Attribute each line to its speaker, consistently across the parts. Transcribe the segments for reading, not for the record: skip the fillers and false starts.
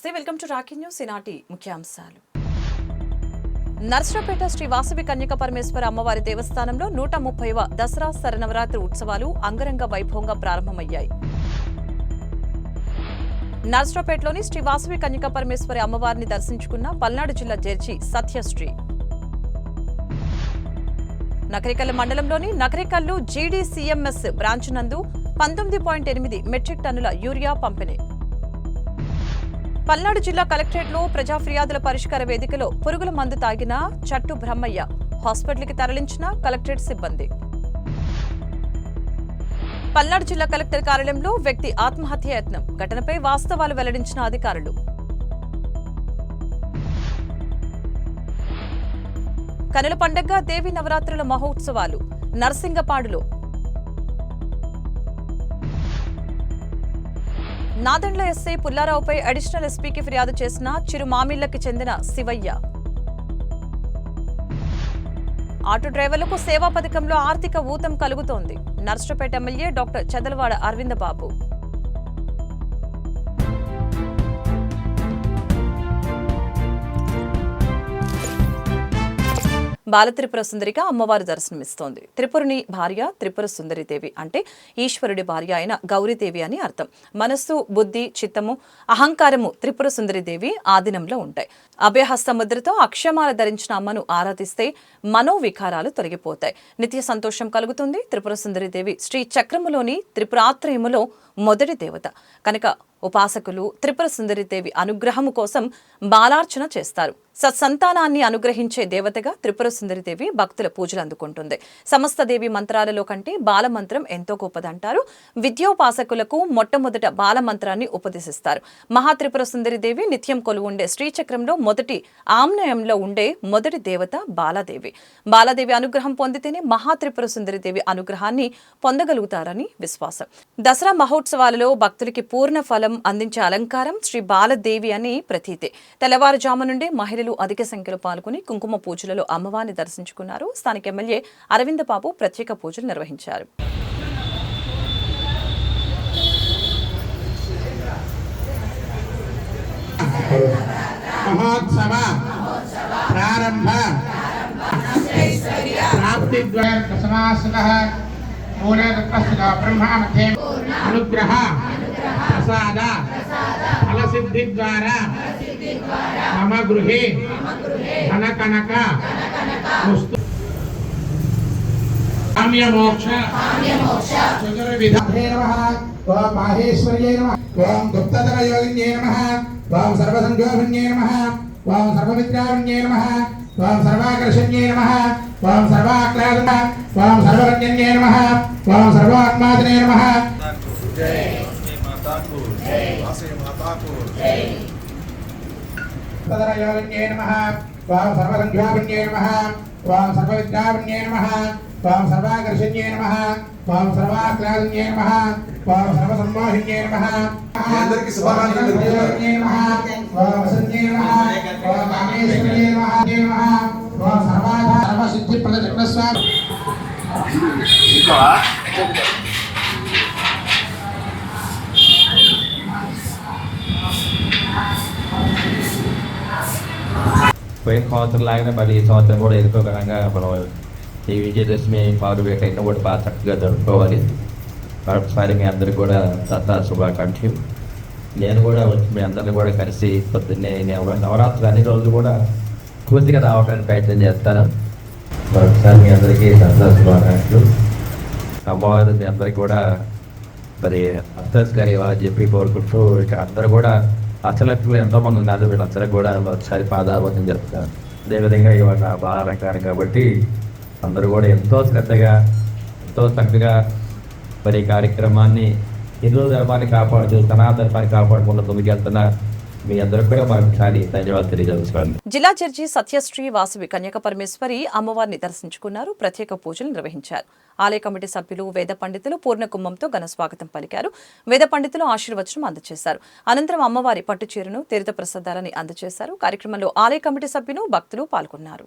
Speaker 1: నమస్తే, welcome to Rocky news. ఈనాటి ముఖ్యాంశాలు. నర్సరావుపేట శ్రీ వాసవి కన్యక పరమేశ్వర అమ్మవారి దేవస్థానంలో 130వ దసరా శరన్నవరాత్రి ఉత్సవాలు అంగరంగ వైభవంగా ప్రారంభమయ్యాయి. నర్సరావుపేటలోని శ్రీ వాసవి కన్యక పరమేశ్వరి అమ్మవారిని దర్శించుకున్న పల్నాడు జిల్లా జడ్జి సత్యశ్రీ. నకరికల్ మండలంలోని నకరికల్లు జీడీసీఎంఎస్ బ్రాంచ్ నందు 19.8 మెట్రిక్ టన్నుల యూరియా పంపిణీ. పల్నాడు జిల్లా కలెక్టరేట్లో ప్రజా ఫిర్యాదుల పరిష్కార వేదికలో పురుగుల మందు తాగిన చట్టు బ్రహ్మయ్య హాస్పిటల్కి తరలించిన కలెక్టరేట్ సిబ్బంది. పల్నాడు జిల్లా కలెక్టర్ కార్యాలయంలో వ్యక్తి ఆత్మహత్య యత్నం. ఘటనపై వాస్తవాలు వెల్లడించిన అధికారులు. కనుల పండగ దేవి నవరాత్రుల మహోత్సవాలు నర్సింగపాడులో. నాదెండ్ల ఎస్ఐ పుల్లారావుపై అడిషనల్ ఎస్పీకి ఫిర్యాదు చేసిన చిరుమామిళ్లకి చెందిన శివయ్య. ఆటో డ్రైవర్లకు సేవా పథకంలో ఆర్థిక ఊతం కలుగుతోంది. నర్సరావుపేట ఎమ్మెల్యే డాక్టర్ చదలవాడ అరవింద బాబు. బాలత్రిపుర సుందరిగా అమ్మవారు దర్శనమిస్తోంది. త్రిపురుని భార్య త్రిపుర సుందరిదేవి అంటే ఈశ్వరుడి భార్య అయిన గౌరీదేవి అని అర్థం. మనస్సు, బుద్ధి, చిత్తము, అహంకారము త్రిపుర సుందరిదేవి ఆధీనంలో ఉంటాయి. అభయహస్త ముద్రతో అక్షమాల ధరించిన అమ్మను ఆరాధిస్తే మనోవికారాలు తొలగిపోతాయి, నిత్య సంతోషం కలుగుతుంది. త్రిపుర సుందరిదేవి శ్రీ చక్రములోని త్రిపురాత్రయములో మొదటి దేవత కనుక ఉపాసకులు త్రిపుర సుందరిదేవి అనుగ్రహము కోసం బాలార్చన చేస్తారు. సత్సంతానాన్ని అనుగ్రహించే దేవతగా త్రిపుర సుందరిదేవి భక్తుల పూజలు అందుకుంటుంది. సమస్త దేవి మంత్రాలలో కంటే బాలమంత్రం ఎంతో గొప్పదంటారు. విద్యోపాసకులకు మొట్టమొదట బాలమంత్రాన్ని ఉపదేశిస్తారు. మహాత్రిపుర సుందరిదేవి నిత్యం కొలువుండే శ్రీచక్రంలో మొదటి ఆమ్నయంలో ఉండే మొదటి దేవత బాలాదేవి. బాలాదేవి అనుగ్రహం పొందితేనే మహాత్రిపుర సుందరిదేవి అనుగ్రహాన్ని పొందగలుగుతారని విశ్వాసం. దసరా మహోత్సవాలలో భక్తులకి పూర్ణ ఫలం అందించే అలంకారం శ్రీ బాలదేవి అని ప్రతీతి. తెల్లవారుజాము నుండి మహిళలు అధిక సంఖ్యలో పాల్గొని కుంకుమ పూజలలో అమ్మవారిని దర్శించుకున్నారు. స్థానిక ఎమ్మెల్యే అరవింద బాబు ప్రత్యేక పూజలు నిర్వహించారు.
Speaker 2: మహోత్సవ ప్రారంభ ప్రాప్తి బ్రహ్మ మధ్య అనుగ్రహ ప్రసాద ఫలసిద్ధి ద్వారా మమ గృహే ధన కనక కామ్యమోక్ష చతుర్విధ ఓం మాహేశ్వర్యై నమః ఓం గుప్తధర యోగిన్యై నమః ఓం సర్వసంయోగిన్యై నమః ఓం సర్వమిత్రావిన్యై నమః ఓం సర్వాకర్షణ్యై నమః ఓం సర్వాక్లాద ఓం సర్వరంజన్యై నమః ఓం సర్వాత్మాదినే నమః. జై మాతా కు జై వాసవి మాతా కు జై. గుప్తధర యోగిన్యై నమః ఓం సర్వసంయోగిన్యై నమః ఓం సర్వమిత్రావిన్యై నమః ఓం సర్వాకర్షణ్యై నమః ఓం సర్వాక్లాదన్యై నమః ఓం సర్వసమ్మోహిన్యై నమః. అందరికీ శుభాకాంక్షలు. ఓం వసంత్యై నమః ఓం కామేశ్వర్యై నమః ఓం సర్వ సిద్ధి ప్రద చక్రస్వామి.
Speaker 3: పోయిన సంవత్సరం లాగానే మళ్ళీ ఈ సంవత్సరం కూడా ఎంతో ఘనంగా మనం ఈ విజయదశమి పాల్గొన కూడా బాగా చక్కగా జరుపుకోవాలి. మరొకసారి మీ అందరికీ కూడా దసరా శుభాకాంక్షలు. నేను కూడా వచ్చి మీ అందరిని కూడా కలిసి పొద్దున్నే నవరాత్రులు అన్ని రోజులు కూడా పూర్తిగా రావడానికి ప్రయత్నం చేస్తాను. మరొకసారి మీ అందరికీ దసరా శుభాకాంక్షలు. అమ్మవారు మీ అందరికీ కూడా మరి అర్థస్గా ఇవ్వాలని చెప్పి కోరుకుంటూ ఇక అందరూ కూడా అసలు ఎంతోమంది ఉన్నారు, వీళ్ళందరూ కూడా ఒకసారి పాదాభం చెప్తాను. అదేవిధంగా ఇవాళ బాలాలంకారం కాబట్టి అందరూ కూడా ఎంతో శ్రద్ధగా ఎంతో చక్కగా మరి కార్యక్రమాన్ని హిందూ ధర్మాన్ని కాపాడుతూ సనాతనాన్ని కాపాడుకున్న ముందుకెళ్తున్న మీ అందరికీ కూడా మరొకసారి ధన్యవాదాలు తెలియజేస్తున్నాను.
Speaker 1: జిల్లా జడ్జి సత్యశ్రీ వాసవి కన్యక పరమేశ్వరి అమ్మవారిని దర్శించుకున్నారు. ప్రత్యేక పూజలు నిర్వహించారు. ఆలయ కమిటీ సభ్యులు, వేద పండితులు పూర్ణ కుంభంతో ఘన స్వాగతం పలికారు. వేద పండితులు ఆశీర్వచనం అందజేశారు. అనంతరం అమ్మవారి పట్టు చీరను, తీర్థ ప్రసాదాలని అందజేశారు. కార్యక్రమంలో ఆలయ కమిటీ సభ్యులు, భక్తులు పాల్గొన్నారు.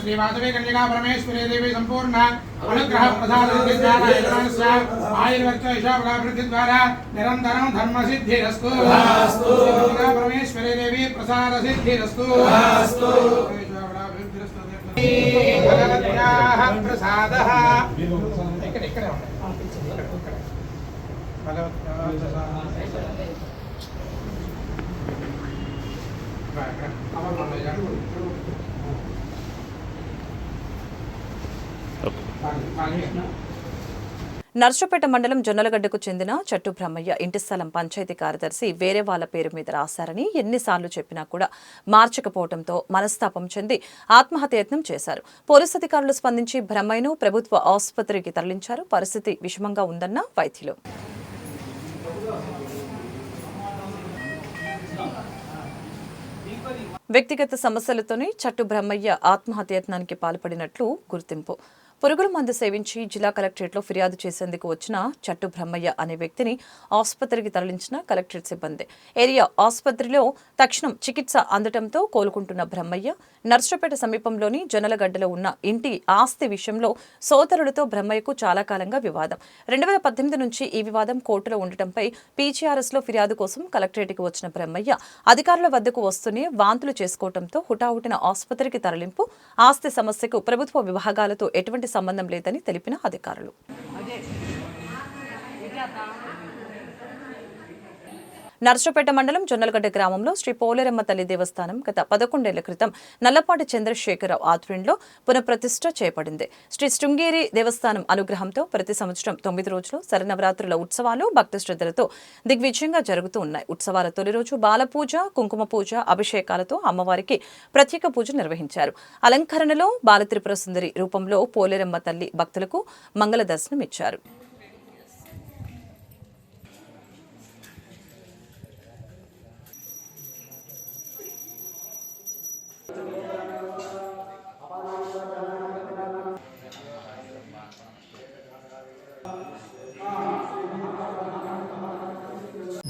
Speaker 2: श्रीवासवे कन्या परमेश्वरी देवी संपूर्ण अनुग्रह प्रसाद आयुर्वर्चवृद्धि द्वारा निरंतरं धर्म सिद्धिरस्तु परमेश्वरी देवी प्रसाद सिद्धिरस्तु भगवत्याः प्रसादः
Speaker 1: నర్సపేట మండలం జొన్నలగడ్డకు చెందిన చట్టు బ్రహ్మయ్య ఇంటి స్థలం పంచాయతీ కార్యదర్శి వేరే వాళ్ల పేరు మీద రాశారని ఎన్నిసార్లు చెప్పినా కూడా మార్చకపోవడంతో మనస్తాపం చెంది ఆత్మహత్యయత్నం చేశారు. పోలీసు అధికారులు స్పందించి బ్రహ్మయ్యను ప్రభుత్వ ఆసుపత్రికి తరలించారు. పరిస్థితి విషమంగా ఉందన్న వైద్యులు. వ్యక్తిగత సమస్యలతోనే చట్టు బ్రహ్మయ్య ఆత్మహత్యయత్నానికి పాల్పడినట్లు గుర్తింపు. పురుగుల మందు సేవించి జిల్లా కలెక్టరేట్లో ఫిర్యాదు చేసేందుకు వచ్చిన చట్టు బ్రహ్మయ్య అనే వ్యక్తిని ఆసుపత్రికి తరలించిన కలెక్టరేట్ సిబ్బంది. ఏరియా ఆసుపత్రిలో తక్షణం చికిత్స అందటంతో కోలుకుంటున్న బ్రహ్మయ్య నర్సపేట సమీపంలోని జొన్నలగడ్డలో ఉన్న ఇంటి ఆస్తి విషయంలో సోదరులతో బ్రహ్మయ్యకు చాలా కాలంగా వివాదం. 2018 నుంచి ఈ వివాదం కోర్టులో ఉండటంపై పీజీఆర్ఎస్లో ఫిర్యాదు కోసం కలెక్టరేట్కి వచ్చిన బ్రహ్మయ్య అధికారుల వద్దకు వస్తూనే వాంతులు చేసుకోవడంతో హుటాహుటిన ఆసుపత్రికి తరలింపు. ఆస్తి సమస్యకు ప్రభుత్వ విభాగాలతో ఎటువంటి సంబంధం లేదని తెలిపిన అధికారులు. నర్సపేట మండలం జొన్నలగడ్డ గ్రామంలో శ్రీ పోలేరమ్మ తల్లి దేవస్థానం గత 11 ఏళ్ల క్రితం నల్లపాటి చంద్రశేఖరరావు ఆధ్వర్యంలో పునఃప్రతిష్ఠ చేయబడింది. శ్రీ శృంగేరి దేవస్థానం అనుగ్రహంతో ప్రతి సంవత్సరం 9 రోజులు శరన్నవరాత్రుల ఉత్సవాలు భక్తి శ్రద్ధలతో దిగ్విజయంగా జరుగుతూ ఉన్నాయి. ఉత్సవాల తొలి రోజు బాలపూజ, కుంకుమ పూజ, అభిషేకాలతో అమ్మవారికి ప్రత్యేక పూజ నిర్వహించారు. అలంకరణలో బాలత్రిపుర సుందరి రూపంలో పోలేరమ్మ తల్లి భక్తులకు మంగళ దర్శనం ఇచ్చారు.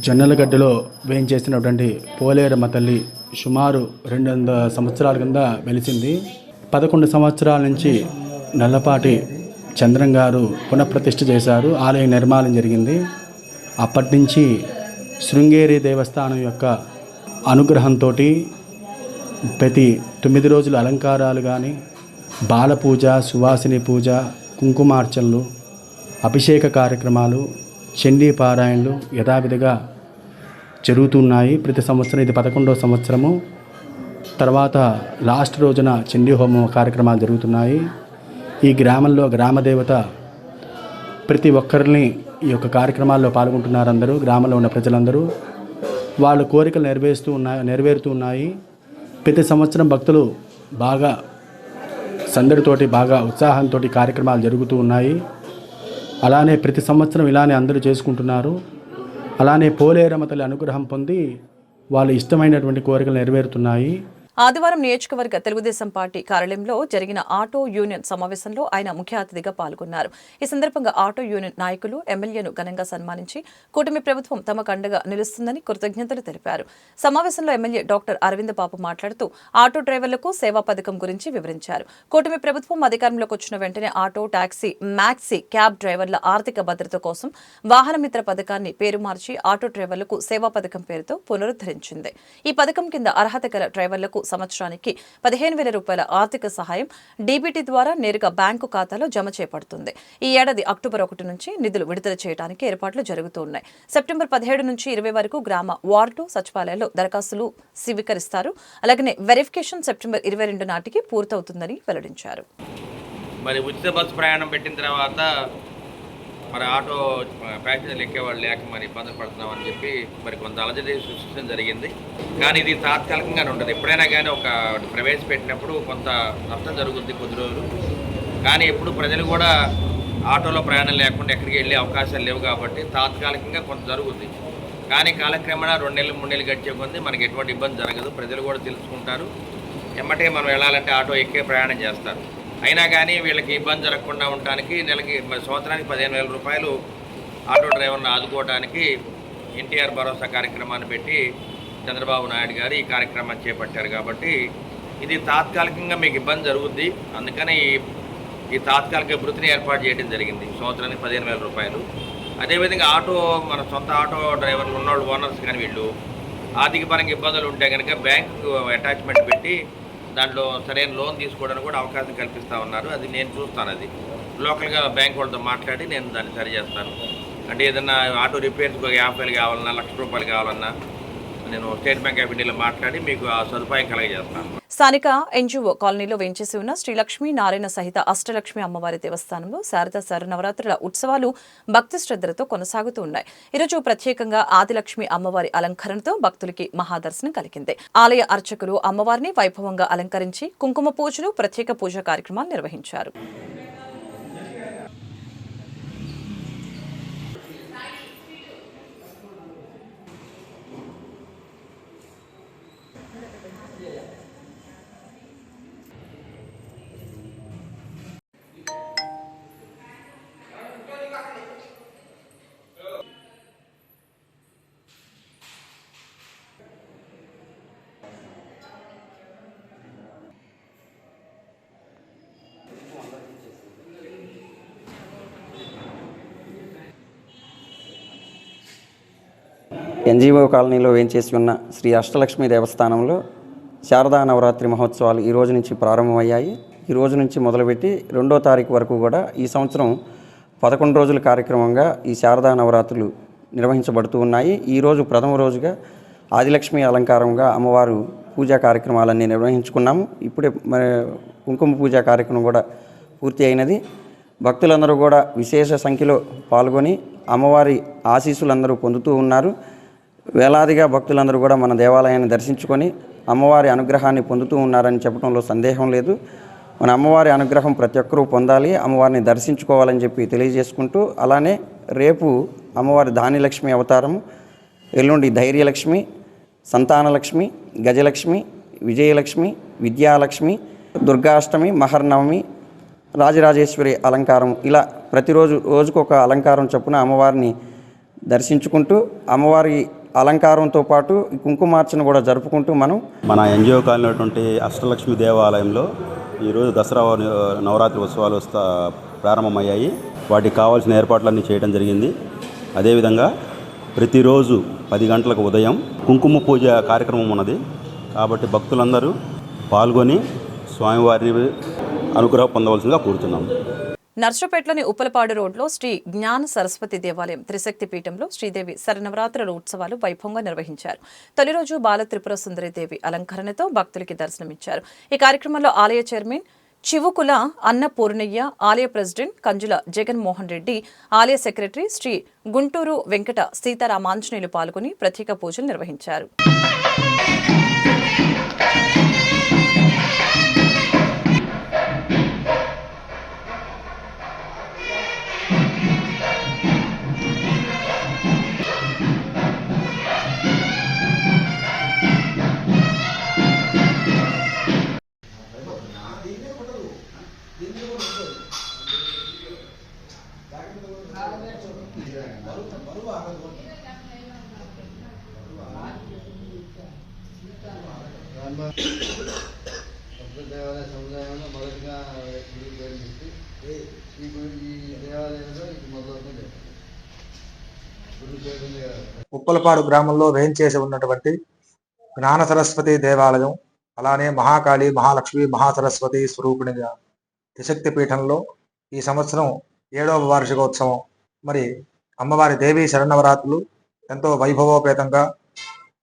Speaker 4: జొన్నలగడ్డలో వేయించేసినటువంటి పోలేరమ్మ తల్లి సుమారు 200 సంవత్సరాల కింద వెలిసింది. 11 సంవత్సరాల నుంచి నల్లపాటి చంద్రం గారు పునఃప్రతిష్ఠ చేశారు. ఆలయ నిర్మాణం జరిగింది. అప్పటి నుంచి శృంగేరి దేవస్థానం యొక్క అనుగ్రహంతో ప్రతి 9 రోజులు అలంకారాలు కానీ, బాలపూజ, సువాసిని పూజ, కుంకుమార్చనలు, అభిషేక కార్యక్రమాలు, చండీ పారాయణలు యథావిధిగా జరుగుతున్నాయి. ప్రతి సంవత్సరం ఇది 11వ సంవత్సరము. తర్వాత లాస్ట్ రోజున చండీ హోమం కార్యక్రమాలు జరుగుతున్నాయి. ఈ గ్రామంలో గ్రామదేవత ప్రతి ఒక్కరిని ఈ యొక్క కార్యక్రమాల్లో పాల్గొంటున్నారు. అందరూ గ్రామంలో ఉన్న ప్రజలందరూ వాళ్ళ కోరికలు నెరవేరుతూ ఉన్నాయి. ప్రతి సంవత్సరం భక్తులు బాగా సందడితోటి, బాగా ఉత్సాహంతో కార్యక్రమాలు జరుగుతూ ఉన్నాయి. అలానే ప్రతి సంవత్సరం ఇలానే అందరూ చేసుకుంటున్నారు. అలానే పోలేరమ్మ తల్లి అనుగ్రహం పొంది వాళ్ళ ఇష్టమైనటువంటి కోరికలు నెరవేరుతున్నాయి.
Speaker 1: ఆదివారం నియోజకవర్గ తెలుగుదేశం పార్టీ కార్యాలయంలో జరిగిన ఆటో యూనియన్ సమావేశంలో ఆయన ముఖ్య అతిథిగా పాల్గొన్నారు. ఈ సందర్భంగా ఆటో యూనియన్ నాయకులు ఎమ్మెల్యేను ఘనంగా సన్మానించి కూటమి ప్రభుత్వం తమకు అండగా నిలుస్తుందని కృతజ్ఞతలు తెలిపారు. సమావేశంలో ఎమ్మెల్యే డాక్టర్ అరవింద్ బాబు మాట్లాడుతూ ఆటో డ్రైవర్లకు సేవా పథకం గురించి వివరించారు. కూటమి ప్రభుత్వం అధికారంలోకి వచ్చిన వెంటనే ఆటో, టాక్సీ, మ్యాక్సీ, క్యాబ్ డ్రైవర్ల ఆర్థిక భద్రత కోసం వాహన మిత్ర పథకాన్ని పేరు మార్చి ఆటో డ్రైవర్లకు సేవా పథకం పేరుతో పునరుద్ధరించింది. ఈ పథకం కింద అర్హత గల డ్రైవర్లకు సంవత్సరానికి 15,000 రూపాయల ఆర్థిక సహాయం డీబీటీ ద్వారా నేరుగా బ్యాంకు ఖాతాలో జమ చేయబడుతుంది. ఈ ఏడాది అక్టోబర్ 1 నుంచి నిధులు విడుదల చేయడానికి ఏర్పాట్లు జరుగుతున్నాయి. సెప్టెంబర్ 17 నుంచి 20 వరకు గ్రామ, వార్డు సచివాలయాల్లో దరఖాస్తులు స్వీకరిస్తారు. అలాగనే వెరిఫికేషన్ సెప్టెంబర్ 22 నాటికి పూర్తవుతుందని వెల్లడించారు.
Speaker 3: మరి ఉచిత బస్సు ప్రయాణం పెట్టిన తర్వాత మరి ఆటో ప్యాసింజర్లు ఎక్కేవాళ్ళు లేక మరి ఇబ్బందులు పడుతున్నామని చెప్పి మరి కొంత అలజడి సృష్టించడం జరిగింది. కానీ ఇది తాత్కాలికంగానే ఉంటుంది. ఎప్పుడైనా కానీ ఒక ప్రవేశపెట్టినప్పుడు కొంత నష్టం జరుగుతుంది కొద్ది రోజులు. కానీ ఎప్పుడు ప్రజలు కూడా ఆటోలో ప్రయాణం లేకుండా ఎక్కడికి వెళ్ళే అవకాశాలు లేవు కాబట్టి తాత్కాలికంగా కొంత జరుగుతుంది. కానీ కాలక్రమేణా 2 నెలలు 3 నెలలు గడిచే కొద్ది మనకి ఎటువంటి ఇబ్బంది జరగదు. ప్రజలు కూడా తెలుసుకుంటారు. ఎమ్మటే మనం వెళ్ళాలంటే ఆటో ఎక్కే ప్రయాణం చేస్తారు. అయినా కానీ వీళ్ళకి ఇబ్బంది జరగకుండా ఉండడానికి నెలకి సంవత్సరానికి 15,000 రూపాయలు ఆటో డ్రైవర్ని ఆదుకోవడానికి ఎన్టీఆర్ భరోసా కార్యక్రమాన్ని పెట్టి చంద్రబాబు నాయుడు గారు ఈ కార్యక్రమాన్ని చేపట్టారు. కాబట్టి ఇది తాత్కాలికంగా మీకు ఇబ్బంది జరుగుద్ది. అందుకని ఈ తాత్కాలిక వృత్తిని ఏర్పాటు చేయడం జరిగింది. సంవత్సరానికి 15,000 రూపాయలు. అదేవిధంగా ఆటో మన సొంత ఆటో డ్రైవర్లు ఉన్నవాళ్ళు, ఓనర్స్ కానీ వీళ్ళు ఆర్థిక పరంగా ఇబ్బందులు ఉంటే కనుక బ్యాంకు అటాచ్మెంట్ పెట్టి దాంట్లో సరైన లోన్ తీసుకోవడానికి కూడా అవకాశం కల్పిస్తూ ఉన్నారు. అది నేను చూస్తాను. అది లోకల్గా బ్యాంక్ వాళ్ళతో మాట్లాడి నేను దాన్ని సరి చేస్తాను. అంటే ఏదన్నా ఆటో రిపేర్స్కి 50,000 కావాలన్నా, 1,00,000 రూపాయలు కావాలన్నా నేను స్టేట్ బ్యాంక్ ఆఫ్ ఇండియాలో మాట్లాడి మీకు ఆ సదుపాయం కలగజేస్తాను.
Speaker 1: స్థానిక ఎన్జిఓ కాలనీలో వేంచేసి ఉన్న శ్రీలక్ష్మి నారాయణ సహిత అష్టలక్ష్మి అమ్మవారి దేవస్థానంలో శారద శరన్నవరాత్రుల ఉత్సవాలు భక్తి శ్రద్ధలతో కొనసాగుతూ ఉన్నాయి. ఈరోజు ప్రత్యేకంగా ఆదిలక్ష్మి అమ్మవారి అలంకరణతో భక్తులకి మహాదర్శనం కలిగింది. ఆలయ అర్చకులు అమ్మవారిని వైభవంగా అలంకరించి కుంకుమ పూజలు, ప్రత్యేక పూజా కార్యక్రమాలు నిర్వహించారు.
Speaker 5: ఎన్జిఓ కాలనీలో వేంచేసి ఉన్న శ్రీ అష్టలక్ష్మి దేవస్థానంలో శారదా నవరాత్రి మహోత్సవాలు ఈ రోజు నుంచి ప్రారంభమయ్యాయి. ఈ రోజు నుంచి మొదలుపెట్టి 2వ తారీఖు వరకు కూడా ఈ సంవత్సరం 11 రోజుల కార్యక్రమంగా ఈ శారదా నవరాత్రులు నిర్వహించబడుతూ ఉన్నాయి. ఈరోజు ప్రథమ రోజుగా ఆదిలక్ష్మి అలంకారంగా అమ్మవారు పూజా కార్యక్రమాలన్నీ నిర్వహించుకున్నాము. ఇప్పుడే కుంకుమ పూజా కార్యక్రమం కూడా పూర్తి అయినది. భక్తులందరూ కూడా విశేష సంఖ్యలో పాల్గొని అమ్మవారి ఆశీస్సులందరూ పొందుతూ ఉన్నారు. వేలాదిగా భక్తులందరూ కూడా మన దేవాలయాన్ని దర్శించుకొని అమ్మవారి అనుగ్రహాన్ని పొందుతూ ఉన్నారని చెప్పడంలో సందేహం లేదు. మన అమ్మవారి అనుగ్రహం ప్రతి ఒక్కరూ పొందాలి, అమ్మవారిని దర్శించుకోవాలని చెప్పి తెలియజేసుకుంటూ, అలానే రేపు అమ్మవారి ధాన్యలక్ష్మి అవతారం, ఎల్లుండి ధైర్యలక్ష్మి, సంతానలక్ష్మి, గజలక్ష్మి, విజయలక్ష్మి, విద్యాలక్ష్మి, దుర్గాష్టమి, మహర్నవమి, రాజరాజేశ్వరి అలంకారం, ఇలా ప్రతిరోజు రోజుకొక అలంకారం చొప్పున అమ్మవారిని దర్శించుకుంటూ అమ్మవారి అలంకారంతో పాటు కుంకుమార్చన కూడా జరుపుకుంటూ మన
Speaker 6: ఎన్జిఓ కాలనటువంటి అష్టలక్ష్మి దేవాలయంలో ఈరోజు దసరా నవరాత్రి ఉత్సవాలు ప్రారంభమయ్యాయి. వాటికి కావాల్సిన ఏర్పాట్లన్నీ చేయడం జరిగింది. అదేవిధంగా ప్రతిరోజు 10 గంటలకు ఉదయం కుంకుమ పూజ కార్యక్రమం ఉన్నది. కాబట్టి భక్తులందరూ పాల్గొని స్వామివారి అనుగ్రహం పొందవలసిందిగా కోరుతున్నాము.
Speaker 1: నర్సపేటలోని ఉప్పలపాడు రోడ్లో శ్రీ జ్ఞాన సరస్వతి దేవాలయం త్రిశక్తి పీఠంలో శ్రీదేవి శరన్నవరాత్రుల ఉత్సవాలు వైభవంగా నిర్వహించారు. తొలి రోజు బాల త్రిపుర సుందరిదేవి అలంకరణతో భక్తులకి దర్శనమిచ్చారు. ఈ కార్యక్రమంలో ఆలయ చైర్మన్ చివుకుల అన్నపూర్ణయ్య, ఆలయ ప్రెసిడెంట్ కంజుల జగన్మోహన్ రెడ్డి, ఆలయ సెక్రటరీ శ్రీ గుంటూరు వెంకట సీతారామాంజనేయులు పాల్గొని ప్రత్యేక పూజలు నిర్వహించారు.
Speaker 7: దేవాలయ సముదాయంలో మొదటిగా గుడి పేరు చెప్పి ఈ దేవాలయంలో ఇది మొదలవుతుంది. గుడి పేరు
Speaker 2: ఉప్పలపాడు గ్రామంలో వేంచేసి ఉన్నటువంటి జ్ఞాన సరస్వతి దేవాలయం, అలానే మహాకాళి, మహాలక్ష్మి, మహాసరస్వతి స్వరూపిణిగా త్రిశక్తి పీఠంలో ఈ సంవత్సరం 7వ వార్షికోత్సవం. మరి అమ్మవారి దేవీ శరణవరాత్రులు ఎంతో వైభవోపేతంగా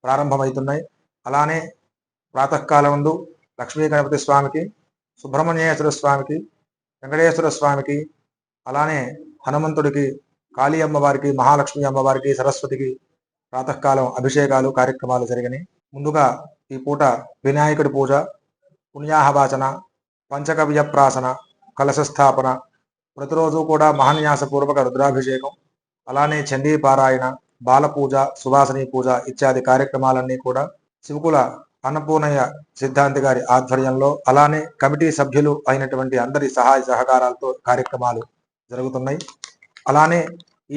Speaker 2: ప్రారంభమవుతున్నాయి. అలానే ప్రాతకాలమందు లక్ష్మీ గణపతి స్వామికి, సుబ్రహ్మణ్యేశ్వర స్వామికి, వెంకటేశ్వర స్వామికి, అలానే హనుమంతుడికి, కాళీ అమ్మవారికి, మహాలక్ష్మి అమ్మవారికి, సరస్వతికి ప్రాతకాలం అభిషేకాలు కార్యక్రమాలు జరిగినాయి. ముందుగా ఈ పూట వినాయకుడి పూజ, పుణ్యాహవాచన, పంచకవ్యప్రాసన, కలశస్థాపన, ప్రతిరోజు కూడా మహాన్యాసపూర్వక రుద్రాభిషేకం, అలానే చండీ పారాయణ, బాలపూజ, సువాసనీ పూజ ఇత్యాది కార్యక్రమాలన్నీ కూడా శివకుల అన్నపూర్ణయ్య సిద్ధాంతి గారి ఆధ్వర్యంలో, అలానే కమిటీ సభ్యులు అయినటువంటి అందరి సహాయ సహకారాలతో కార్యక్రమాలు జరుగుతున్నాయి. అలానే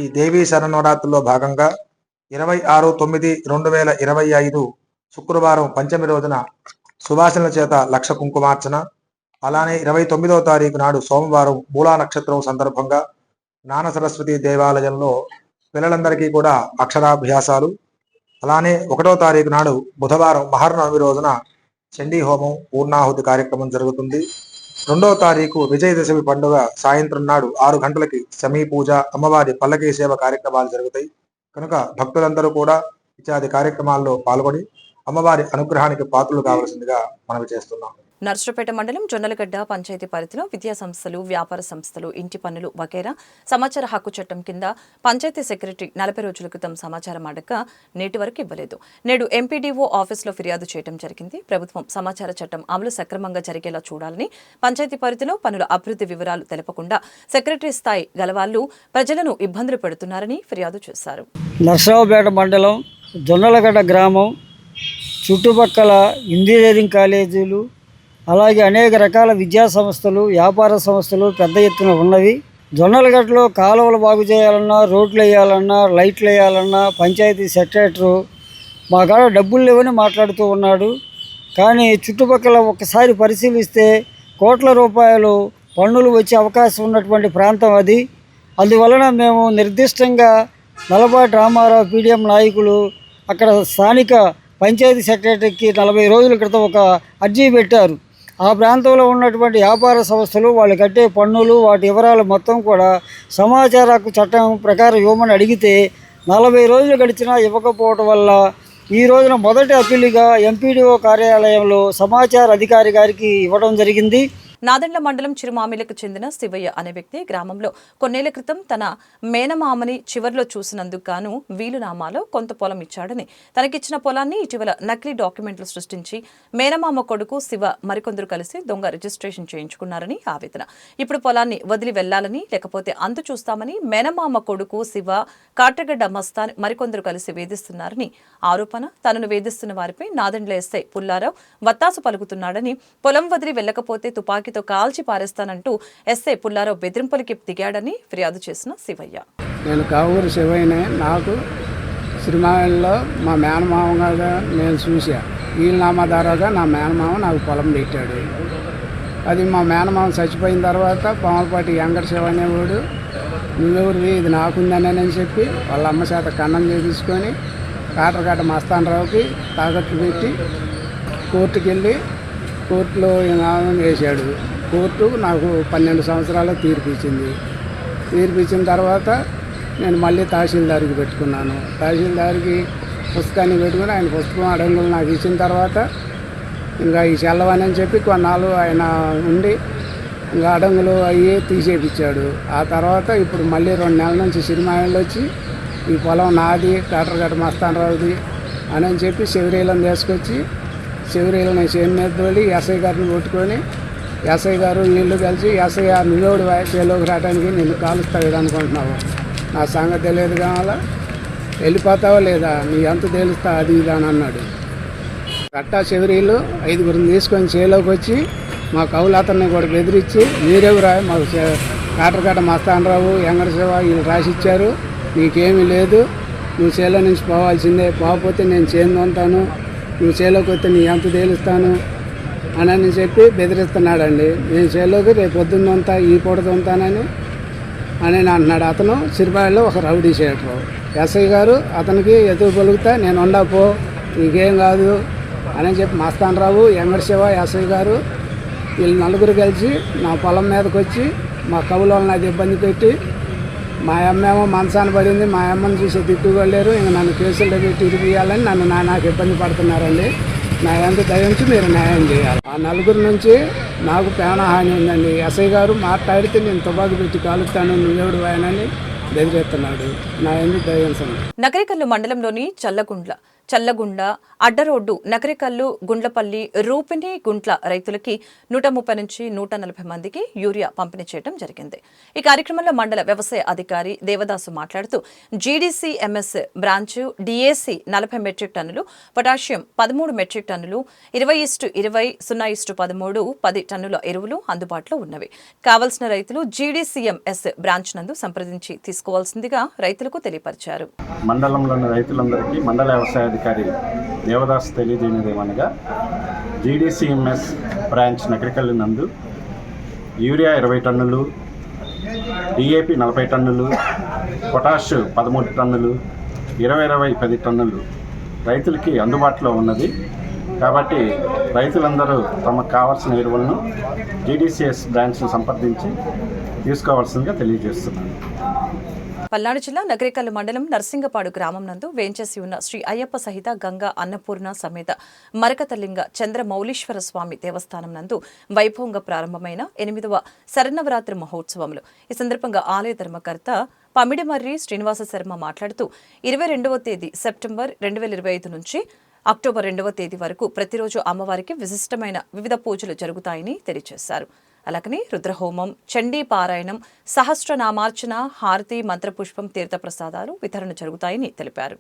Speaker 2: ఈ దేవీ శరణవరాత్రుల్లో భాగంగా 26/9/2025 శుక్రవారం పంచమి రోజున సువాసనల చేత లక్ష కుంకుమార్చన, అలానే 29వ తారీఖు నాడు సోమవారం మూలా నక్షత్రం సందర్భంగా జ్ఞాన సరస్వతి దేవాలయంలో పిల్లలందరికీ కూడా అక్షరాభ్యాసాలు, అలానే 1వ తారీఖు నాడు బుధవారం మహర్నవమి రోజున చండీ హోమం, పూర్ణాహుతి కార్యక్రమం జరుగుతుంది. 2వ తారీఖు విజయదశమి పండుగ సాయంత్రం నాడు 6 గంటలకి సమీ పూజ, అమ్మవారి పల్లకీ సేవ కార్యక్రమాలు జరుగుతాయి. కనుక భక్తులందరూ కూడా ఇత్యాది కార్యక్రమాల్లో పాల్గొని అమ్మవారి అనుగ్రహానికి పాత్రలు కావాల్సిందిగా మనవి చేస్తున్నాం.
Speaker 1: నర్సరావుపేట మండలం జొన్నలగడ్డ పంచాయతీ పరిధిలో విద్యా సంస్థలు, వ్యాపార సంస్థలు, ఇంటి పన్నులు వగైరా సమాచార హక్కు చట్టం కింద పంచాయతీ సెక్రటరీ 40 రోజుల క్రితం సమాచారం అడగగా నేటి వరకు ఇవ్వలేదు. నేడు ఎంపీడీఓ ఆఫీసులో ఫిర్యాదు చేయడం జరిగింది. ప్రభుత్వం సమాచార చట్టం అమలు సక్రమంగా జరిగేలా చూడాలని, పంచాయతీ పరిధిలో పనుల అభివృద్ధి వివరాలు తెలపకుండా సెక్రటరీ స్థాయి గలవాళ్లు ప్రజలను ఇబ్బందులు పెడుతున్నారని ఫిర్యాదు చేశారు.
Speaker 8: నర్సరావుపేట మండలం జొన్నలగడ్డ గ్రామం చుట్టుపక్కల ఇంజనీరింగ్ కాలేజీలు, అలాగే అనేక రకాల విద్యా సంస్థలు, వ్యాపార సంస్థలు పెద్ద ఎత్తున ఉన్నవి. జొన్నలగడ్డలో కాలువలు బాగు చేయాలన్నా, రోడ్లు వేయాలన్నా, లైట్లు వేయాలన్నా పంచాయతీ సెక్రటరీ మా కాడ డబ్బులు లేవని మాట్లాడుతూ ఉన్నాడు. కానీ చుట్టుపక్కల ఒక్కసారి పరిశీలిస్తే కోట్ల రూపాయలు పన్నులు వచ్చే అవకాశం ఉన్నటువంటి ప్రాంతం అది. అందువలన మేము నిర్దిష్టంగా నల్లపాటి రామారావు పీడిఎం నాయకులు అక్కడ స్థానిక పంచాయతీ సెక్రటరీకి 40 రోజుల క్రితం ఒక అర్జీ పెట్టారు. ఆ ప్రాంతంలో ఉన్నటువంటి వ్యాపార సంస్థలు వాళ్ళు కట్టే పన్నులు, వాటి వివరాలు మొత్తం కూడా సమాచార హక్కు చట్టం ప్రకారం ఇవ్వమని అడిగితే 40 రోజులు గడిచినా ఇవ్వకపోవడం వల్ల ఈ రోజున మొదటి అప్పీలుగా ఎంపీడీఓ కార్యాలయంలో సమాచార అధికారి గారికి ఇవ్వడం జరిగింది.
Speaker 1: నాదెండ్ల మండలం చిరుమామిలకు చెందిన శివయ్య అనే వ్యక్తి గ్రామంలో కొన్నేళ్ల క్రితం తన మేనమామని చివర్లో చూసినందుకు గాను వీలునామాలో కొంత పొలం ఇచ్చాడని, తనకిచ్చిన పొలాన్ని ఇటీవల నకిలీ డాక్యుమెంట్లు సృష్టించి మేనమామ కొడుకు శివ మరికొందరు కలిసి దొంగ రిజిస్ట్రేషన్ చేయించుకున్నారని ఆవేదన. ఇప్పుడు పొలాన్ని వదిలి వెళ్లాలని, లేకపోతే అంతు చూస్తామని మేనమామ కొడుకు శివ, కాట్రగడ్డ మస్తాన్ మరికొందరు కలిసి వేధిస్తున్నారని ఆరోపణ. తనను వేధిస్తున్న వారిపై నాదెండ్ల ఎస్ఐ పుల్లారావు వత్తాసు పలుకుతున్నాడని, పొలం వదిలి వెళ్లకపోతే తుపాకీ కాల్చి పారేస్తానంటూ ఎస్ఐ పుల్లారావు బెదిరింపులకి దిగాడని ఫిర్యాదు చేసిన శివయ్య.
Speaker 9: నేను కావూరు శివయ్యనే. నాకు శ్రీమాయల్లో మా మేనమామ గారు నేను చూసా. వీలునామా ద్వారాగా నా మేనమామ నాకు పొలం పెట్టాడు. అది మా మేనమామ చచ్చిపోయిన తర్వాత పాములపాటి వెంకట శివ అనేవాడు నువ్వెవరివి, ఇది నాకుందనని చెప్పి వాళ్ళ అమ్మ చేత కన్నం చేయించుకొని కాటరగడ్డ మస్తానరావుకి తాకట్టు పెట్టి కోర్టుకి వెళ్ళి కోర్టులో నామం వేశాడు. కోర్టు నాకు 12 సంవత్సరాలు తీర్పు ఇచ్చింది. తీర్పు ఇచ్చిన తర్వాత నేను మళ్ళీ తహసీల్దార్కి పెట్టుకున్నాను. తహసీల్దార్కి పుస్తకాన్ని పెట్టుకుని ఆయన పుస్తకం అడంగులు నాకు ఇచ్చిన తర్వాత ఇంకా ఈ చెల్లవని చెప్పి కొన్నాళ్ళు ఆయన ఉండి ఇంకా అడంగులు అయ్యి తీసేపించాడు. ఆ తర్వాత ఇప్పుడు మళ్ళీ 2 నెలల నుంచి సిరిమాయలు వచ్చి ఈ పొలం నాది, కాటరగడ్డ మస్తానరావుది అని చెప్పి శివరీలను తీసుకొచ్చి శివరీలను చేను మీద తోలి ఎస్ఐ గారిని కొట్టుకొని ఎస్ఐ గారు వీళ్ళు కలిసి ఎస్ఐ గారు నిలోడు చేలోకి రావడానికి నిన్ను కాలుస్తావు అనుకుంటున్నావు, నా సంగతి తెలియదు కావాలా, వెళ్ళిపోతావా లేదా, నీ ఎంత తెలుస్తా అది ఇది అని అన్నాడు. కట్టా శివరీలు 5గురిని తీసుకొని చేలోకి వచ్చి మా కవులు అతన్ని కూడా బెదిరించి మీరెవరా, మాకు కాటరగడ్డ మస్తానరావు, వెంకట శివ వీళ్ళు రాసిచ్చారు, నీకేమీ లేదు, నువ్వు చేలో నుంచి పోవాల్సిందే, పోకపోతే నేను చేను ఉంటాను, నువ్వు చేలోకి వస్తే నీ ఎంత తేలుస్తాను అని చెప్పి బెదిరిస్తున్నాడండి. నేను చేలోకి రేపు పొద్దున్నంతా ఈ పూట తొంతానని అని అంటున్నాడు. అతను సిరిపాయలో ఒక రౌడీ షీటరు. ఎస్ఐ గారు అతనికి ఎదురు పలుకుతా నేను ఉండపో నీకేం కాదు అని చెప్పి మస్తానరావు, ఎంగడి శివ, ఎస్ఐ గారు వీళ్ళు నలుగురు కలిసి నా పొలం మీదకి వచ్చి మా కవుల నాకు ఇబ్బంది పెట్టి మా అమ్మేమో మంచాన పడింది, మా అమ్మని చూసి తిట్టుకోలేరు, ఇంక నన్ను కేసుల్లో పెట్టి ఇరిపియాలని నాకు ఇబ్బంది పడుతున్నారండి. నా ఎంత దయించి మీరు న్యాయం చేయాలి. ఆ నలుగురు నుంచి నాకు ప్రాణహాని ఉందండి. ఎస్ఐ గారు మాట్లాడితే నేను తుపాకు పెట్టి కాలుస్తాను నువ్వెవడు ఆయనని బెదిరిస్తున్నాడు. నా ఎందుకు దయించండి.
Speaker 1: నకరికల్లు మండలంలోని చల్లగుండ్ల అడ్డరోడ్డు నకరికల్లు గుండ్లపల్లి రూపిణి గుంట్ల రైతులకి 130 నుంచి 140 మందికి యూరియా పంపిణీ చేయడం జరిగింది. ఈ కార్యక్రమంలో మండల వ్యవసాయ అధికారి దేవదాసు మాట్లాడుతూ జీడీసీఎంఎస్ బ్రాంచ్ డిఏసీ 40 మెట్రిక్ టన్నులు, పొటాషియం 13 మెట్రిక్ టన్నులు, 20:20, 0:13, 10 టన్నుల ఎరువులు అందుబాటులో ఉన్నవి. కావలసిన రైతులు జీడీసీఎంఎస్ బ్రాంచ్ నందు సంప్రదించి తీసుకోవాల్సిందిగా రైతులకు తెలియపరిచారు.
Speaker 10: మండలంలోని రైతులందరికీ మండల వ్యవసాయ అధికారి దేవదాస్ తెలియజేయనిదేమనగా జీడీసీఎంఎస్ బ్రాంచ్ నకరికల్లు నందు యూరియా 20 టన్నులు, డిఏపి 40 టన్నులు, పొటాష్ 13 టన్నులు, 20 10 టన్నులు రైతులకి అందుబాటులో ఉన్నది. కాబట్టి రైతులందరూ తమకు కావాల్సిన ఎరువులను జీడీసీఎస్ బ్రాంచ్ను సంప్రదించి తీసుకోవాల్సిందిగా తెలియజేస్తున్నాను.
Speaker 1: పల్నాడు జిల్లా నగరికల్లు మండలం నర్సింగపాడు గ్రామం నందు వేంచేసి ఉన్న శ్రీ అయ్యప్ప సహిత గంగా అన్నపూర్ణ సమేత మరకతలింగ చంద్రమౌళీశ్వర స్వామి దేవస్థానం నందు వైభవంగా ప్రారంభమైన 8వ శరన్నవరాత్రి మహోత్సవములు. ఈ సందర్భంగా ఆలయ ధర్మకర్త పమిడిమర్రి శ్రీనివాస శర్మ మాట్లాడుతూ 22వ తేదీ సెప్టెంబర్ 2025 నుంచి అక్టోబర్ 2వ తేదీ వరకు ప్రతిరోజు అమ్మవారికి విశిష్టమైన వివిధ పూజలు జరుగుతాయని తెలియజేశారు. అలాగని రుద్రహోమం, చండీ పారాయణం, సహస్రనామార్చన, హారతి, మంత్రపుష్పం, తీర్థప్రసాదాలు వితరణ జరుగుతాయని తెలిపారు.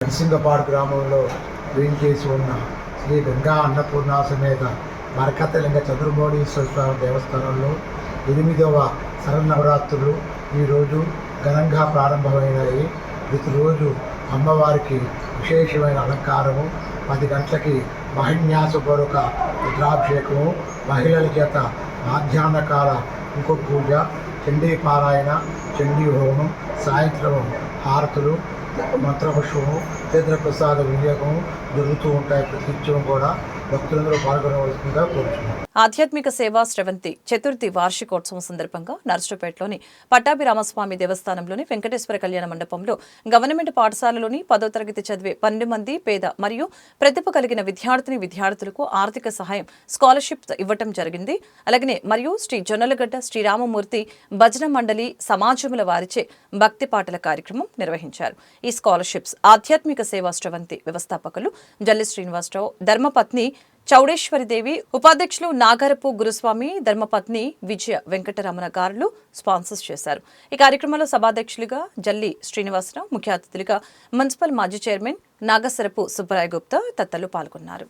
Speaker 11: నర్సింగపాడు గ్రామంలో వేంచేసి ఉన్న శ్రీ గంగా అన్నపూర్ణ సమేత మరకతలింగ చంద్రమౌళీశ్వర స్వామి దేవస్థానంలో 8వ శరన్నవరాత్రులు ఈరోజు ఘనంగా ప్రారంభమైనాయి. ప్రతిరోజు అమ్మవారికి విశేషమైన అలంకారము, 10 గంటలకి మహిన్యాసపూర్వక రుద్రాభిషేకము, మహిళల చేత మధ్యాహ్న కాల ఇంకో పూజ, చండీ పారాయణ, చండీ హోమం, సాయంత్రం హారతులు, మంత్రపుష్పము, తీర్థప్రసాద వినియోగము జరుగుతూ ఉంటాయి. ప్రతినిత్యం కూడా భక్తులందరూ పాల్గొనవలసిందిగా కోరుతున్నాం.
Speaker 1: ఆధ్యాత్మిక సేవా శ్రవంతి చతుర్థి వార్షికోత్సవం సందర్భంగా నర్సపేటలోని పట్టాభిరామస్వామి దేవస్థానంలోని వెంకటేశ్వర కళ్యాణ మండపంలో గవర్నమెంట్ పాఠశాలలోని 10వ తరగతి చదివే 12 మంది పేద మరియు ప్రతిభ కలిగిన విద్యార్థులకు ఆర్థిక సహాయం స్కాలర్షిప్ ఇవ్వటం జరిగింది. అలాగనే మరియు శ్రీ జొన్నలగడ్డ శ్రీరామమూర్తి భజన మండలి సమాజముల వారిచే భక్తి పాటల కార్యక్రమం నిర్వహించారు. ఈ స్కాలర్షిప్స్ ఆధ్యాత్మిక సేవా శ్రవంతి వ్యవస్థాపకులు జల్లి శ్రీనివాసరావు, ధర్మపత్ని చౌడేశ్వరిదేవి, ఉపాధ్యక్షులు నాగరపు గురుస్వామి, ధర్మపత్ని విజయ వెంకటరమణ గారులు స్పాన్సర్స్ చేశారు. ఈ కార్యక్రమంలో సభాధ్యక్షులుగా జల్లి శ్రీనివాసరావు, ముఖ్య అతిథులుగా మున్సిపల్ మాజీ చైర్మన్ నాగసరపు సుబ్బరాయ గుప్తా తదితరులు పాల్గొన్నారు.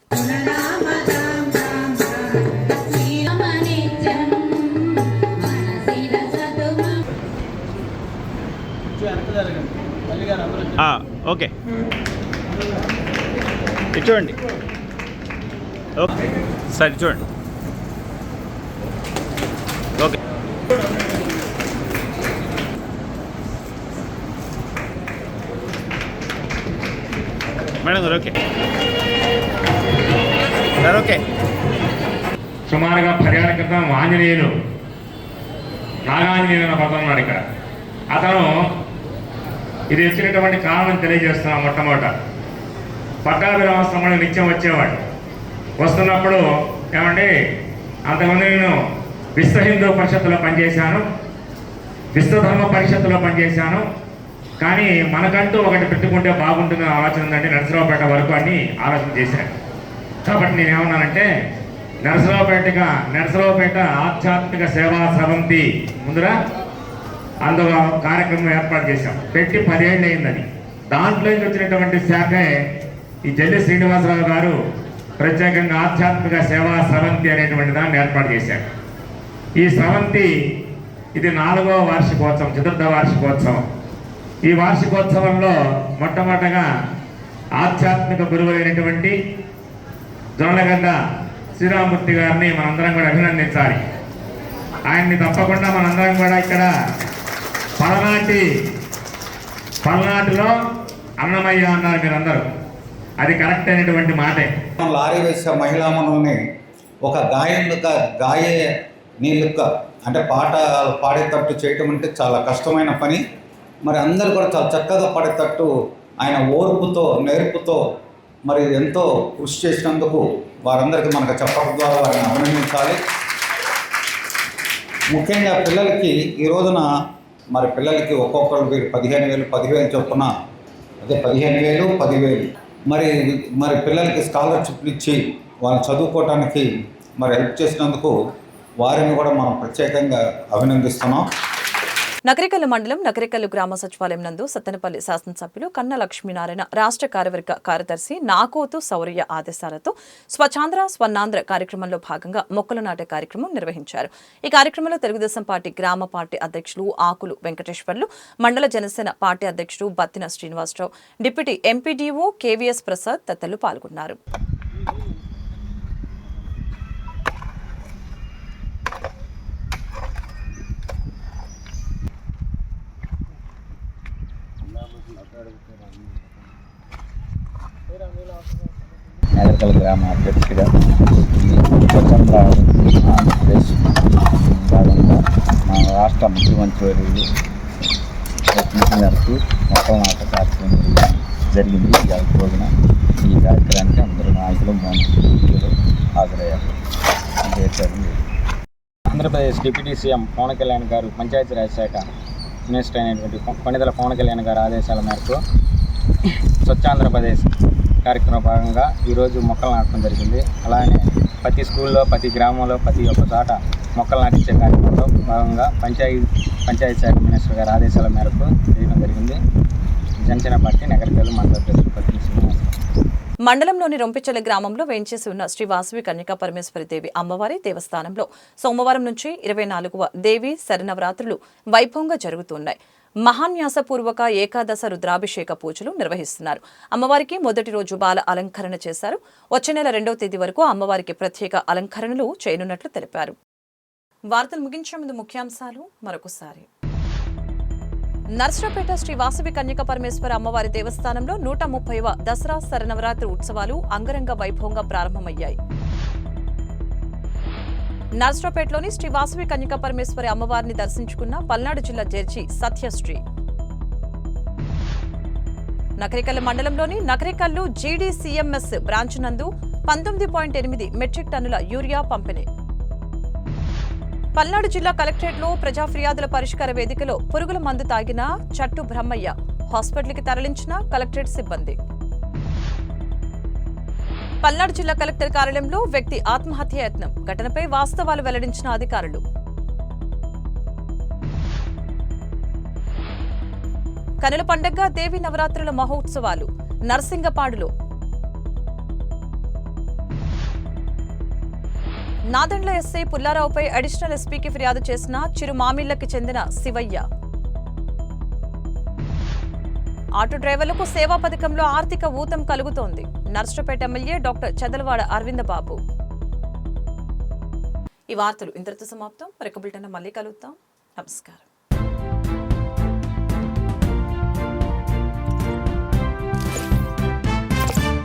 Speaker 10: ఓకే చూడండి.
Speaker 12: ఓకే సరే చూడండి. ఓకే మేడం గారు ఓకే సార్ ఓకే.
Speaker 13: సుమారుగా 10 ఏళ్ల క్రితం ఆంజనేయులు నాగాంజనేయులు అనే పదం ఉన్నాడు ఇక్కడ. అతను ఇది వచ్చినటువంటి కారణం తెలియజేస్తున్నాం. మొట్టమొదట పట్టాభిరామ స్వామి నిత్యం వచ్చేవాడు. వస్తున్నప్పుడు ఏమండి, అంతకుముందు నేను విశ్వ హిందూ పరిషత్తులో పనిచేశాను, విశ్వధర్మ పరిషత్తులో పనిచేశాను, కానీ మనకంటూ ఒకటి పెట్టుకుంటే బాగుంటుందని ఆలోచన ఉందండి, నరసరావుపేట వరకు అని ఆలోచన చేశాను. కాబట్టి నేనేమన్నానంటే నరసరావుపేట ఆధ్యాత్మిక సేవా స్రవంతి ముందర అందులో కార్యక్రమం ఏర్పాటు చేశాం. పెట్టి 10 ఏళ్ళు అయిందని. దాంట్లో వచ్చినటువంటి శాఖే ఈ జల్లి శ్రీనివాసరావు గారు ప్రత్యేకంగా ఆధ్యాత్మిక సేవా స్రవంతి అనేటువంటి దాన్ని ఏర్పాటు చేశారు. ఈ స్రవంతి ఇది 4వ వార్షికోత్సవం, చతుర్థ వార్షికోత్సవం. ఈ వార్షికోత్సవంలో మొట్టమొదటగా ఆధ్యాత్మిక గురువులైనటువంటి జొన్నలగడ్డ శ్రీరామూర్తి గారిని మనందరం కూడా అభినందించాలి. ఆయన్ని తప్పకుండా మనందరం కూడా ఇక్కడ పలనాటిలో అన్నమయ్య అన్నారు మీరందరూ. అది కరెక్ట్ అయినటువంటి మాటే.
Speaker 14: లారీ వేసే మహిళా మనుల్ని ఒక గాయనీలుక్క అంటే పాట పాడేటట్టు చేయటం అంటే చాలా కష్టమైన పని. మరి అందరూ కూడా చాలా చక్కగా పాడేటట్టు ఆయన ఓర్పుతో నేర్పుతో మరి ఎంతో కృషి చేసినందుకు వారందరికీ మనకు చెప్పడం ద్వారా వారిని అభినందించాలి. ముఖ్యంగా పిల్లలకి ఈ రోజున మరి పిల్లలకి ఒక్కొక్కరు 15,000 చొప్పున, అదే 15,000 10,000 మరి పిల్లలకి స్కాలర్షిప్లు ఇచ్చి వాళ్ళు చదువుకోవటానికి మరి హెల్ప్ చేసినందుకు వారిని కూడా మనం ప్రత్యేకంగా అభినందిస్తున్నాం.
Speaker 1: నకరికల్లు మండలం నకరికల్లు గ్రామ సచివాలయం నందు సత్తెనపల్లి శాసనసభ్యులు కన్న లక్ష్మీనారాయణ రాష్ట్ర కార్యవర్గ కార్యదర్శి నాకోతు శౌర్య ఆదేశాలతో స్వచ్ఛాంధ్ర స్వర్ణాంధ్ర కార్యక్రమంలో భాగంగా మొక్కలు నాటే కార్యక్రమం నిర్వహించారు. ఈ కార్యక్రమంలో తెలుగుదేశం పార్టీ గ్రామ పార్టీ అధ్యక్షులు ఆకులు వెంకటేశ్వర్లు, మండల జనసేన పార్టీ అధ్యక్షుడు Battina Srinivasarao, deputy MPDO KVS Prasad తదితరులు పాల్గొన్నారు.
Speaker 15: నగరికల్ గ్రామ అధ్యక్షుడిగా స్వచ్ఛంద ఆంధ్రప్రదేశ్ భాగంగా మన రాష్ట్ర ముఖ్యమంత్రి గారికి మొక్కల నాట కార్యక్రమం జరిగింది. ఈ రోజున ఈ కార్యక్రమానికి అందరూ నాయకులు హాజరయ్యారు. ఆంధ్రప్రదేశ్ డిప్యూటీ సీఎం పవన్ కళ్యాణ్ గారు పంచాయతీరాజ్ శాఖ మినిస్టర్ అయినటువంటి కొణిదెల పవన్ కళ్యాణ్ గారి ఆదేశాల మేరకు స్వచ్ఛాంధ్రప్రదేశ్ కార్యక్రమం భాగంగా ఈరోజు మొక్కలు నాటడం జరిగింది. అలానే ప్రతి స్కూల్లో, ప్రతి గ్రామంలో, ప్రతి ఒక్క చోట మొక్కలు నాటించే కార్యక్రమంలో భాగంగా పంచాయతీ శాఖ మినిస్టర్ గారి ఆదేశాల మేరకు చేయడం జరిగింది. జనసేన పార్టీ నగరికల్లు మండల ప్రెసిడెంట్.
Speaker 1: మండలంలోని రొంపిచెల గ్రామంలో వేంచేసి ఉన్న శ్రీ వాసవి కన్యకా పరమేశ్వరి దేవి అమ్మవారి దేవస్థానంలో సోమవారం నుంచి 24వ దేవి శరన్నవరాత్రులు వైభవంగా జరుగుతున్నాయి. మహాన్యాసపూర్వక ఏకాదశ రుద్రాభిషేక పూజలు నిర్వహిస్తున్నారు. అమ్మవారికి మొదటి రోజు బాల అలంకరణ చేశారు. వచ్చే నెల 2వ తేదీ వరకు అమ్మవారికి ప్రత్యేక అలంకరణలు చేయనున్నట్లు తెలిపారు. వార్తలు ముగించే ముందు ముఖ్యాంశాలు మరొకసారి. నర్సరావుపేట శ్రీ వాసవి కన్యకా పరమేశ్వర అమ్మవారి దేవస్థానంలో 130వ దసరా శరన్నవరాత్రి ఉత్సవాలు అంగరంగ వైభవంగా ప్రారంభమయ్యాయి. నర్సరావుపేటలోని శ్రీ వాసవి కన్యకా పరమేశ్వరి అమ్మవారిని దర్శించుకున్న పల్నాడు జిల్లా జడ్జి సత్యశ్రీ. నకరికల్లు మండలంలోని నకరికల్లు జీడీసీఎంఎస్ బ్రాంచ్ నందు 19.8 మెట్రిక్ టన్నుల యూరియా పంపిణీ. పల్నాడు జిల్లా కలెక్టరేట్లో ప్రజా ఫిర్యాదుల పరిష్కార వేదికలో పురుగుల మందు తాగిన చట్టు బ్రహ్మయ్య హాస్పిటల్కి తరలించిన కలెక్టరేట్ సిబ్బంది. పల్నాడు జిల్లా కలెక్టర్ కార్యాలయంలో వ్యక్తి ఆత్మహత్య యత్నం ఘటనపై వాస్తవాలు వెల్లడించిన అధికారులు. కనుల పండగగా దేవి నవరాత్రుల మహోత్సవాలు నర్సింగపాడులో. నాదెండ్ల ఎస్ఐ పుల్లారావుపై అడిషనల్ ఎస్పీకి ఫిర్యాదు చేసిన చిరుమామిళ్లకి చెందిన శివయ్య. ఆటో డ్రైవర్లకు సేవా పథకంలో ఆర్థిక ఊతం కలుగుతోంది. నర్సరావుపేట ఎమ్మెల్యే డాక్టర్ చదలవాడ అరవింద బాబు. ఈ వార్తలు ఇంతటితో సమాప్తం. మరొక బులెటిన్లో మళ్ళీ కలుద్దాం. నమస్కారం.